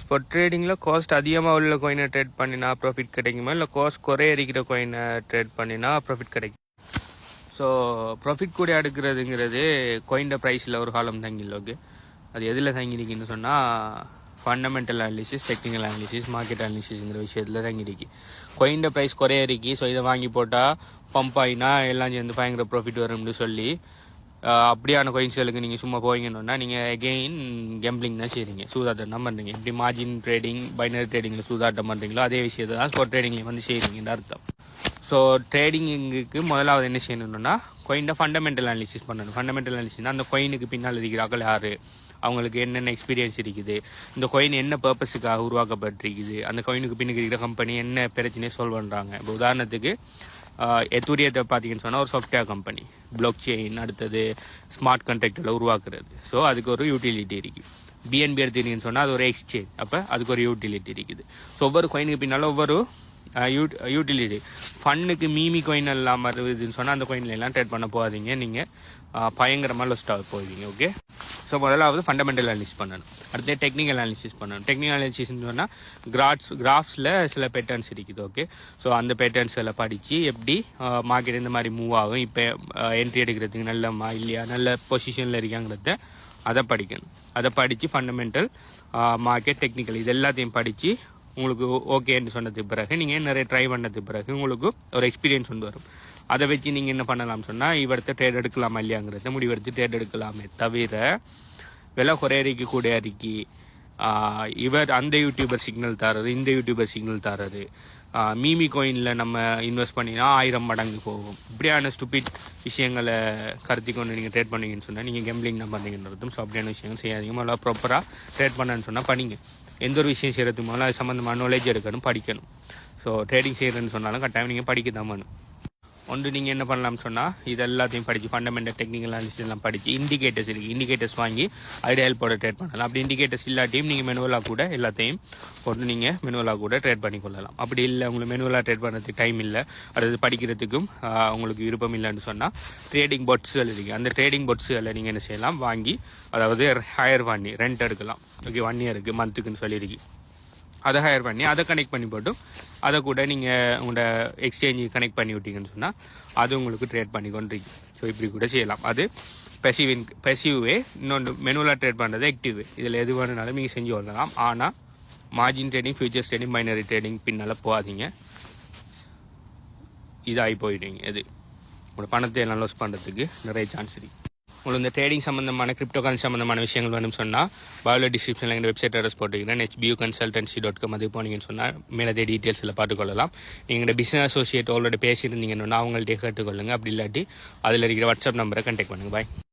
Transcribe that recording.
Spot ட்ரேடிங்கில் cost அதிகமாக உள்ள கோயினை trade பண்ணினா ப்ராஃபிட் கிடைக்குமா, இல்லை காஸ்ட் குறைய இருக்கிற கோயினை ட்ரேட் பண்ணினா ப்ராஃபிட் கிடைக்கும். ஸோ ப்ராஃபிட் கூட எடுக்கிறதுங்கிறது கோயின்ட ப்ரைஸில் ஒரு காலம் தங்கிஇல்லை. ஓகே, அது எதில் தங்கிருக்குன்னு சொன்னால் fundamental analysis, technical analysis, market அனாலிசிஸ்ங்கிற விஷயத்தில் தங்கிருக்கு. கோயின்ட ப்ரைஸ் குறைய இருக்கு, ஸோ இதை வாங்கி போட்டால் பம்ப் ஆகினா எல்லாம் சேர்ந்து பயங்கர ப்ராஃபிட் வரும்னு சொல்லி அப்படியான கோயின்ஸ்களுக்கு நீங்கள் சும்மா போவீங்கன்னா நீங்கள் எகெயின் கேம்பிளிங் தான் செய்கிறீங்க, சூதாட்டம் தான் பண்ணுறீங்க. எப்படி மார்ஜின் ட்ரேடிங், பைனரி ட்ரேடிங்கில் சூதாட்டம் பண்ணுறீங்களோ அதே விஷயத்தை தான் ஸ்பாட் ட்ரேடிங்லேயும் வந்து செய்கிறீங்கன்னு அர்த்தம். ஸோ ட்ரேடிங்குக்கு முதலாவது என்ன செய்யணும்னா கோயின்ட ஃபண்டமெண்டல் அனாலிசிஸ் பண்ணணும். ஃபண்டமெண்டல் அனாலிசிஸ்னால் அந்த கோயினுக்கு பின்னால் இருக்கிறார்கள் யார், அவங்களுக்கு என்னென்ன எக்ஸ்பீரியன்ஸ் இருக்குது, இந்த கோயின் என்ன பர்பஸுக்காக உருவாக்கப்பட்டிருக்குது, அந்த கோயினுக்கு பின்னுக்கு இருக்கிற கம்பெனி என்ன பிரச்சனையை சால்வ் பண்ணுறாங்க. இப்போ உதாரணத்துக்கு எத்தூரியத்தை பார்த்தீங்கன்னு சொன்னால் ஒரு சாஃப்ட்வேர் கம்பெனி, பிளாக் செயின், அடுத்தது ஸ்மார்ட் கான்ட்ராக்டில் உருவாக்குறது. ஸோ அதுக்கு ஒரு யூட்டிலிட்டி இருக்குது. பிஎன்பி எடுத்துக்கிட்டீங்கன்னு சொன்னால் அது ஒரு எக்ஸ்சேஞ்ச், அப்போ அதுக்கு ஒரு யூட்டிலிட்டி இருக்குது. ஸோ ஒவ்வொரு கோயினுக்கு பின்னால் ஒவ்வொரு யூட்டிலிட்டி. ஃபண்டுக்கு மீமி கோயின் இல்லாமல் இருக்குதுன்னு சொன்னால் அந்த கோயின்ல எல்லாம் ட்ரேட் பண்ண போகாதீங்க, நீங்கள் பயங்கரமாக லொஸ்ட்டாக போவீங்க. ஓகே, ஸோ முதலாவது ஃபண்டமெண்டல் அனாலிசிஸ் பண்ணணும். அடுத்து டெக்னிக்கல் அனாலிசிஸ் பண்ணணும். டெக்னிக்கல் அனாலிசிஸ்ன்னு சொன்னால் கிராஃப்ஸில் சில பேட்டர்ன்ஸ் இருக்குது. ஓகே, ஸோ அந்த பேட்டர்ன்ஸ் எல்லாம் படித்து எப்படி மார்க்கெட் இந்த மாதிரி மூவ் ஆகும், இப்போ என்ட்ரி எடுக்கிறதுக்கு நல்லமா இல்லையா, நல்ல பொசிஷனில் இருக்காங்கிறத அதை படிக்கணும். அதை படித்து ஃபண்டமெண்டல், மார்க்கெட், டெக்னிக்கல் இது எல்லாத்தையும் படித்து உங்களுக்கு ஓகேன்னு சொன்னதுக்கு பிறகு நீங்கள் நிறைய ட்ரை பண்ணதுக்கு பிறகு உங்களுக்கு ஒரு எக்ஸ்பீரியன்ஸ் வந்து வரும். அதை வச்சு நீங்கள் என்ன பண்ணலாம்னு சொன்னால் இவர்கிட்ட ட்ரேட் எடுக்கலாமா இல்லையாங்கிறத முடிவெடுத்து ட்ரேட் எடுக்கலாமே தவிர விலை குறையறிக்கி கூட அறிக்கி இவர் அந்த யூடியூபர் சிக்னல் தராரு, இந்த யூடியூபர் சிக்னல் தராரு, மீமி கோயினில் நம்ம இன்வெஸ்ட் பண்ணினா 1000 மடங்கு போகும், இப்படியான ஸ்டூபிட் விஷயங்களை கருத்தி கொண்டு நீங்கள் ட்ரேட் பண்ணீங்கன்னு சொன்னால் நீங்கள் கேம்பிளிங் தான் பண்ணுறீங்கன்னு அர்த்தம். ஸோ அப்படியான விஷயங்கள் செய்யாதீங்க. நல்லா ப்ராப்பராக ட்ரேட் பண்ணேன்னு சொன்னால் பண்ணிங்க. எந்த ஒரு விஷயம் செய்கிறதுக்கு முதல்ல அது சம்மந்தமான நாலேஜ் எடுக்கணும், படிக்கணும். ஸோ ட்ரேடிங் செய்கிறேன்னு சொன்னாலும் கட்டாயம் நீங்கள் படிக்க தான் வேணும். ஒன்று நீங்கள் என்ன பண்ணலாம்னு சொன்னால் இது எல்லாத்தையும் படித்து ஃபண்டமெண்டல், டெக்னிக்கல் அனாலிசிஸ் எல்லாம் படித்து இண்டிகேட்டர்ஸ் இருக்குது, இண்டிகேட்டர்ஸ் வாங்கி ஐடியா ஹெல்ப்போட ட்ரேட் பண்ணலாம். அப்படி இண்டிகேட்டர்ஸ் இல்லாட்டியும் நீங்கள் மெனுவலாக கூட எல்லாத்தையும் போட்டு நீங்கள் மெனுவலாக கூட ட்ரேட் பண்ணி கொள்ளலாம். அப்படி இல்லை உங்களுக்கு மெனுவலாக ட்ரேட் பண்ணுறதுக்கு டைம் இல்லை, அடுத்து படிக்கிறதுக்கும் உங்களுக்கு விருப்பம் இல்லைன்னு சொன்னால் ட்ரேடிங் பாட்ஸுகள் இருக்குது. அந்த ட்ரேடிங் பாட்ஸுகளை நீங்கள் என்ன செய்யலாம், வாங்கி அதாவது ஹையர் பண்ணி ரெண்ட் எடுக்கலாம். ஓகே, 1 இயருக்கு மந்த்துக்குன்னு சொல்லியிருக்கு. அதை ஹையர் பண்ணி அதை கனெக்ட் பண்ணி போட்டு அதை கூட நீங்கள் உங்களோட எக்ஸ்சேஞ்சு கனெக்ட் பண்ணி விட்டீங்கன்னு சொன்னால் அது உங்களுக்கு ட்ரேட் பண்ணி கொண்டிருக்கு. ஸோ இப்படி கூட செய்யலாம். அது பெசிவ் வே. இன்னொன்று மெனுவலாக ட்ரேட் பண்ணுறது ஆக்டிவ் வே. இதில் எது வேணுனாலும் நீங்கள் செஞ்சு கொள்ளலாம். ஆனால் margin trading, futures trading, binary trading பின்னால் போகாதீங்க. இதாகி போயிடுவீங்க. இது உங்களோட பணத்தை எல்லாம் லாஸ் பண்ணுறதுக்கு நிறைய சான்ஸ் இருக்குது. உங்களுக்கு இந்த ட்ரேடிங் சம்மந்தமான, கிரிப்டோ கரன்சி சம்மந்தமான விஷயங்கள் வேணும்னு சொன்னால் பயோல டிஸ்கிரிப்ஷனில் எங்கள் வெப்சைட் அட்ரஸ் போட்டுக்கிறேன், hbuconsultancy.com. அது போனீங்கன்னு சொன்னால் மேலே டீட்டெயில்ஸில் பார்த்துக்கொள்ளலாம். நீங்கள் பிஸ்னஸ் அசோசியேட் ஆல்ரெடி பேசியிருந்தீங்கன்னா அவங்கள்ட்ட கேட்டுக்கொள்ளுங்க. அப்படி இல்லாட்டி அதில் இருக்கிற வாட்ஸ்அப் நம்பரை கான்டாக்ட் பண்ணுங்கள். பாய்.